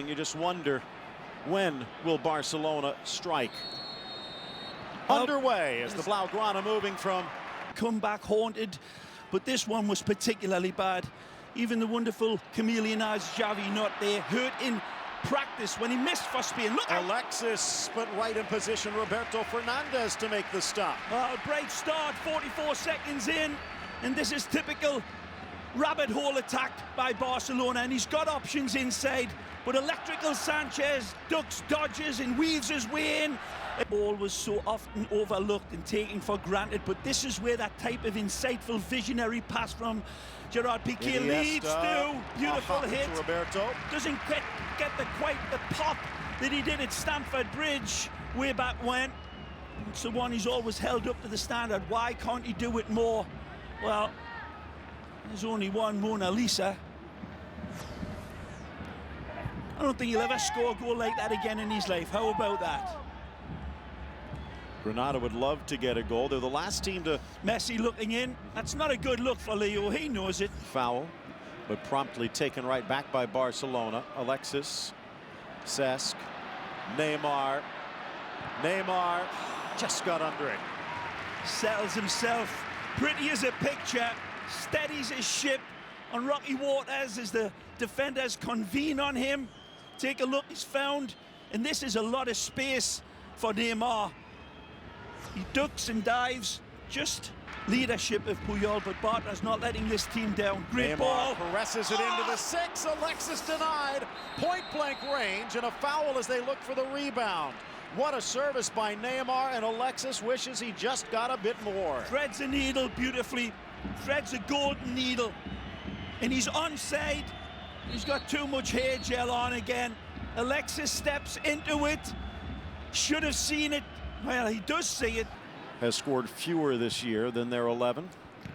You just wonder, when will Barcelona strike? Underway as the Blaugrana moving from comeback haunted, but this one was particularly bad. Even the wonderful chameleon eyes Xavi not there, hurt in practice when he missed for Spain. Look out. Alexis, but right in position, Roberto Fernandez to make the stop. A great start, 44 seconds in, and this is typical rabbit hole attack by Barcelona, and he's got options inside, but electrical Sanchez ducks, dodges, and weaves his way in. All was so often overlooked and taken for granted, but this is where that type of insightful, visionary pass from Gerard Piqué leads to. Beautiful hit. Roberto doesn't get quite the pop that he did at Stamford Bridge way back when. It's the one he's always held up to the standard. Why can't he do it more? Well, there's only one Mona Lisa. I don't think he'll ever score a goal like that again in his life. How about that? Granada would love to get a goal. They're the last team to... Messi looking in. That's not a good look for Leo. He knows it. Foul, but promptly taken right back by Barcelona. Alexis, Cesc, Neymar. Neymar just got under it. Settles himself. Pretty as a picture. Steadies his ship on rocky waters as the defenders convene on him. Take a look, he's found, and this is a lot of space for Neymar. He ducks and dives, just leadership of Puyol, but Barca's not letting this team down. Great Neymar ball. presses it into the 6. Alexis denied. Point-blank range and a foul as they look for the rebound. What a service by Neymar, and Alexis wishes he just got a bit more. Threads a needle beautifully. Threads a golden needle. And he's onside. He's got too much hair gel on again. Alexis steps into it. Should have seen it. Well, he does see it. Has scored fewer this year than their 11.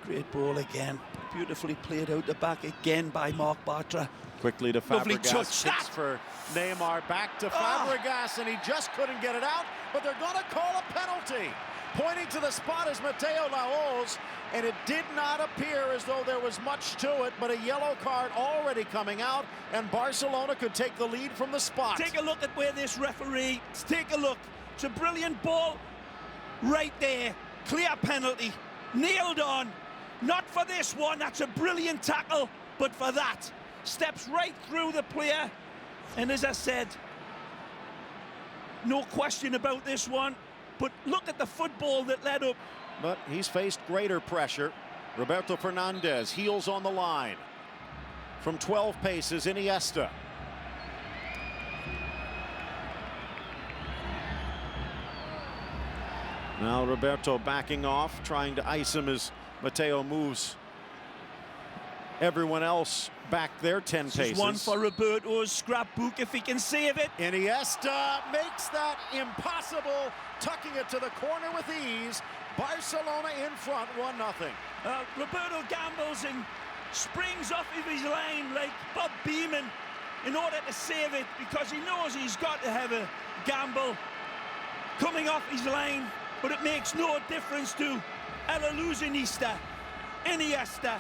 Great ball again. Beautifully played out the back again by Marc Bartra. Quickly to Fabregas. Lovely touch. Kicks for Neymar. Back to Fabregas, and he just couldn't get it out, but they're going to call a penalty. Pointing to the spot is Mateo Lahoz, and it did not appear as though there was much to it, but a yellow card already coming out, and Barcelona could take the lead from the spot. Take a look at where this referee, take a look. It's a brilliant ball right there. Clear penalty, nailed on. Not for this one, that's a brilliant tackle, but for that. Steps right through the player, and as I said, no question about this one. But look at the football that led up. But he's faced greater pressure. Roberto Fernandez, heels on the line. From 12 paces, Iniesta. Now Roberto backing off, trying to ice him as Mateo moves everyone else back there 10 paces. One for Roberto's scrapbook if he can save it. Iniesta makes that impossible, tucking it to the corner with ease. Barcelona in front, 1-0. Roberto gambles and springs off of his line like Bob Beeman in order to save it, because he knows he's got to have a gamble coming off his line, but it makes no difference to El Illusionista. Iniesta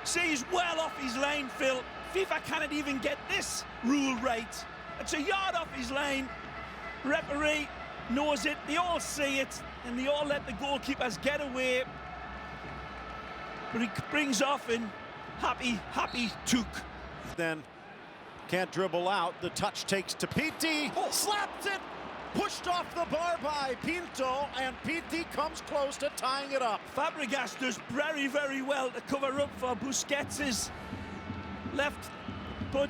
sees well off his line, Phil. FIFA cannot even get this rule right. It's a yard off his line. Referee knows it, they all see it, and they all let the goalkeepers get away. But he brings off and happy took. Then can't dribble out, the touch takes to Piti, slaps it, pushed off the bar by Pinto, and Piti comes close to tying it up. Fabregas does very, very well to cover up for Busquets' left foot,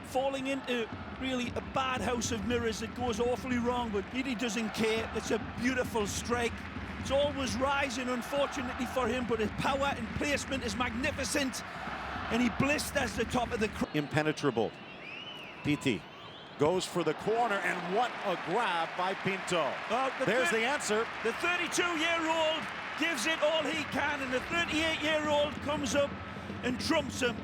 falling into really a bad house of mirrors that goes awfully wrong, but Piti doesn't care. It's a beautiful strike. It's always rising, unfortunately for him, but his power and placement is magnificent, and he blisters the top of the... Impenetrable. Piti goes for the corner, and what a grab by Pinto. There's the answer. The 32-year-old gives it all he can, and the 38-year-old comes up and trumps him.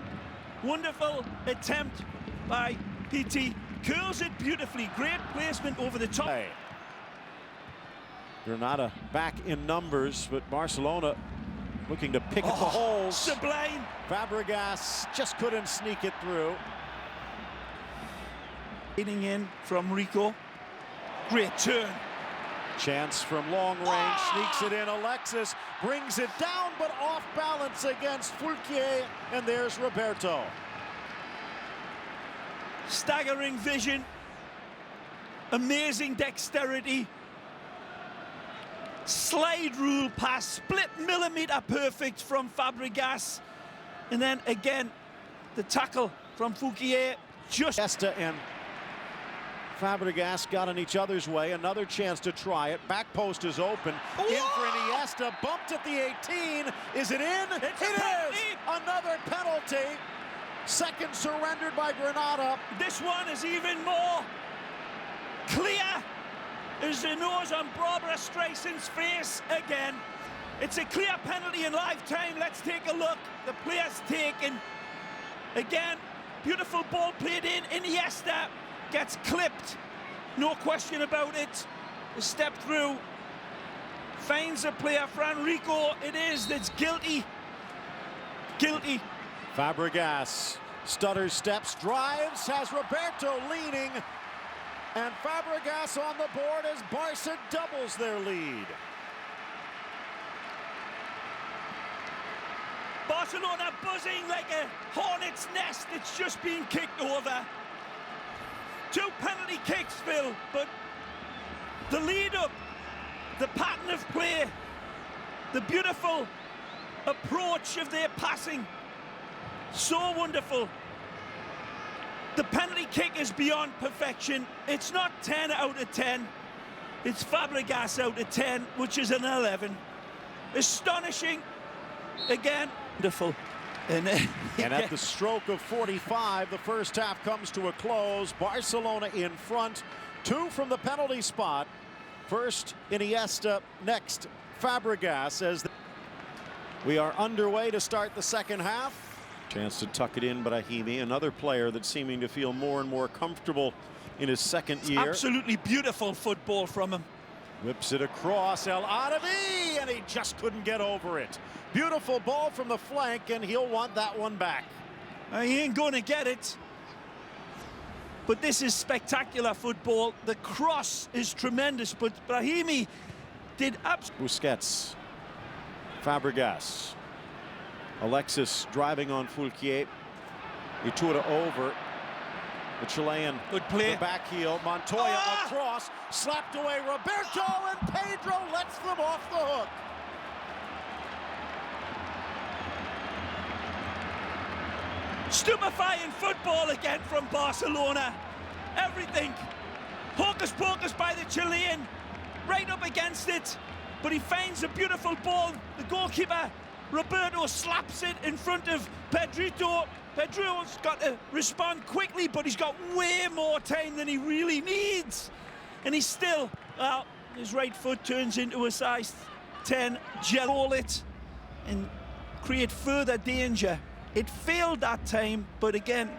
Wonderful attempt by Piti. Curls it beautifully. Great placement over the top. Granada back in numbers, but Barcelona looking to pick at the holes. Sublime. Fabregas just couldn't sneak it through. Hitting in from Rico. Great turn. Chance from long range, sneaks it in. Alexis brings it down, but off balance against Fulquier, and there's Roberto. Staggering vision. Amazing dexterity. Slide rule pass, split millimeter perfect from Fabregas. And then again, the tackle from Fulquier. Just Iniesta and Fabregas got in each other's way. Another chance to try it. Back post is open. Whoa! In for Iniesta. Bumped at the 18. Is it in? It is! Another penalty. Second surrendered by Granada. This one is even more clear as the nose on Barbara Streisand's face again. It's a clear penalty in lifetime. Let's take a look. The player's taken. Again, beautiful ball played in. Iniesta gets clipped. No question about it. A step through. Finds a player. Franrico, it is. That's guilty. Guilty. Fabregas stutters, steps, drives, has Roberto leaning, and Fabregas on the board as Barca doubles their lead. Barcelona buzzing like a hornet's nest. It's just been kicked over. 2 penalty kicks, Phil, but the lead up, the pattern of play, the beautiful approach of their passing, so wonderful. The penalty kick is beyond perfection. It's not 10 out of 10. It's Fabregas out of 10, which is an 11. Astonishing. Again, wonderful. And at the stroke of 45, the first half comes to a close. Barcelona in front. 2 from the penalty spot. First, Iniesta. Next, Fabregas. As we are underway to start the second half. Chance to tuck it in, but Brahimi, another player that's seeming to feel more and more comfortable in his second year. Absolutely beautiful football from him. Whips it across El Arabi, and he just couldn't get over it. Beautiful ball from the flank, and he'll want that one back. He ain't going to get it. But this is spectacular football. The cross is tremendous, but Brahimi did absolutely. Busquets. Fabregas. Alexis driving on Fulquier. Iturra over. The Chilean. Good play. The back heel. Montoya across. Slapped away Roberto, and Pedro lets them off the hook. Stupefying football again from Barcelona. Everything. Hocus pocus by the Chilean. Right up against it. But he finds a beautiful ball. The goalkeeper, Roberto, slaps it in front of Pedrito. Pedro's got to respond quickly, but he's got way more time than he really needs. And he's still, well, his right foot turns into a size 10, gel it, and create further danger. It failed that time, but again,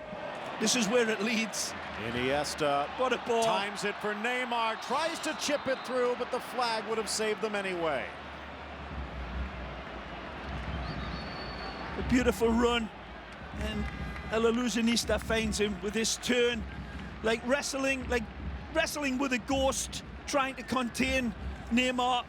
this is where it leads. Iniesta. What a ball. Times it for Neymar. Tries to chip it through, but the flag would have saved them anyway. A beautiful run, and El Illusionista finds him with his turn, like wrestling with a ghost, trying to contain Neymar.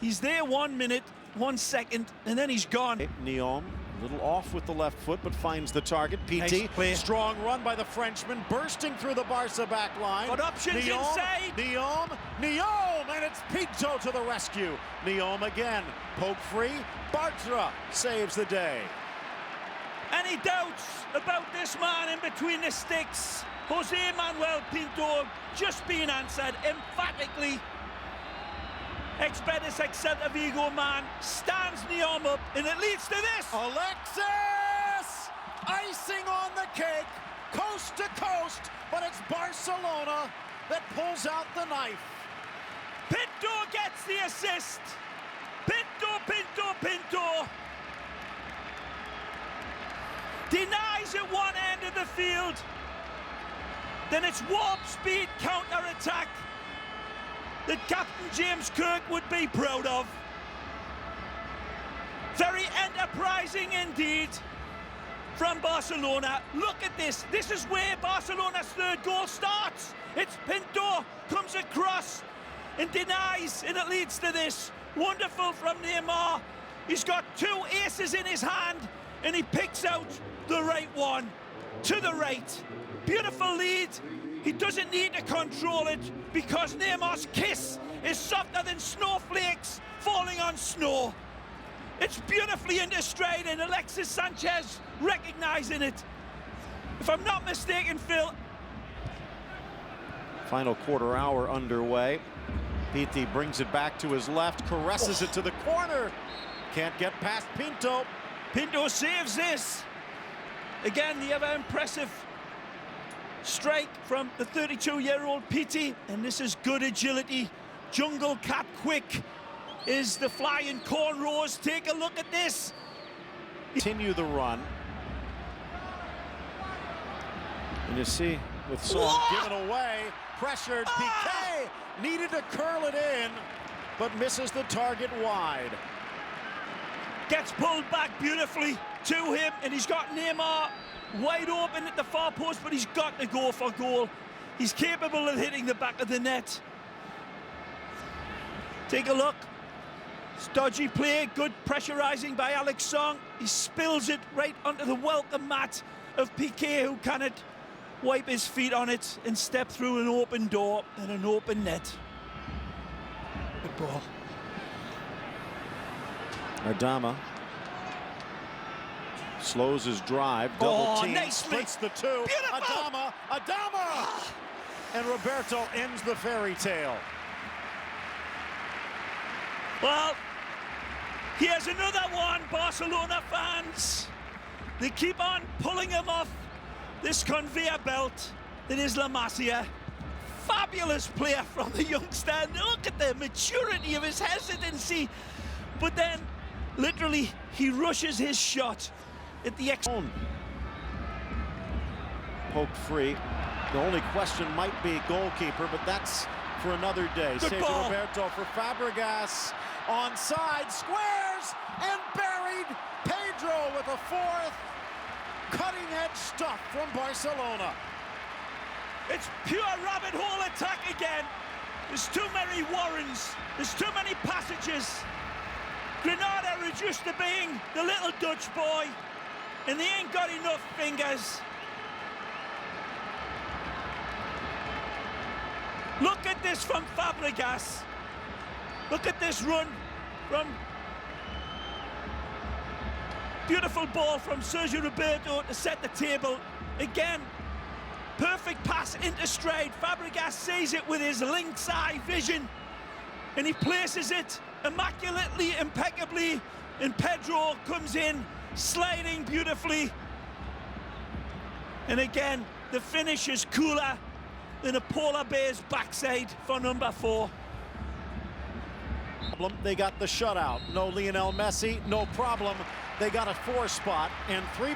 He's there 1 minute, 1 second, and then he's gone. Neom, a little off with the left foot, but finds the target. PT, nice, strong run by the Frenchman, bursting through the Barca back line. Got options inside. Neom, and it's Pinto to the rescue. Neom again, poke free. Bartra saves the day. Any doubts about this man in between the sticks? Jose Manuel Pinto just being answered emphatically. Ex-Betis, ex-Celta Vigo man stands Neom up, and it leads to this. Alexis! Icing on the cake, coast to coast, but it's Barcelona that pulls out the knife. Pinto gets the assist. Pinto. Denies at one end of the field. Then it's warp speed counter-attack that Captain James Kirk would be proud of. Very enterprising indeed. from Barcelona. Look at this. This is where Barcelona's third goal starts. It's Pinto, comes across and denies, and it leads to this. Wonderful from Neymar. He's got two aces in his hand, and he picks out the right one. To the right. Beautiful lead. He doesn't need to control it because Neymar's kiss is softer than snowflakes falling on snow. It's beautifully into stride, and Alexis Sanchez recognizing it. If I'm not mistaken, Phil. Final quarter hour underway. Pitti brings it back to his left, caresses it to the corner. Can't get past Pinto. Pinto saves this. Again, the ever impressive strike from the 32-year-old Pitti, and this is good agility. Jungle cat quick is the flying cornrows. Take a look at this. Continue the run. And you see, with Song given away, pressured, Piqué needed to curl it in, but misses the target wide. Gets pulled back beautifully to him, and he's got Neymar wide open at the far post, but he's got to go for goal. He's capable of hitting the back of the net. Take a look. It's dodgy play, good pressurizing by Alex Song. He spills it right onto the welcome mat of Piqué, who cannot wipe his feet on it and step through an open door and an open net. Good ball. Adama slows his drive, double team, splits the two. Beautiful. Adama! And Roberto ends the fairy tale. Well, here's another one, Barcelona fans. They keep on pulling him off this conveyor belt that is La Masia. Fabulous player from the youngster. Look at the maturity of his hesitancy. But then, literally, he rushes his shot at the Poked free. The only question might be goalkeeper, but that's for another day. Good ball. Roberto for Fabregas. Onside, squares, and buried. Pedro with a fourth. Cutting-edge stuff from Barcelona. It's pure rabbit hole attack again. There's too many warrens. There's too many passages. Granada reduced to being the little Dutch boy, and they ain't got enough fingers. Look at this from Fabregas. Look at this run from... Beautiful ball from Sergio Roberto to set the table. Again, perfect pass into stride. Fabregas sees it with his lynx eye vision, and he places it immaculately, impeccably, and Pedro comes in, sliding beautifully. And again, the finish is cooler than a polar bear's backside for number 4. They got the shutout. No Lionel Messi, no problem. They got a 4 spot and 3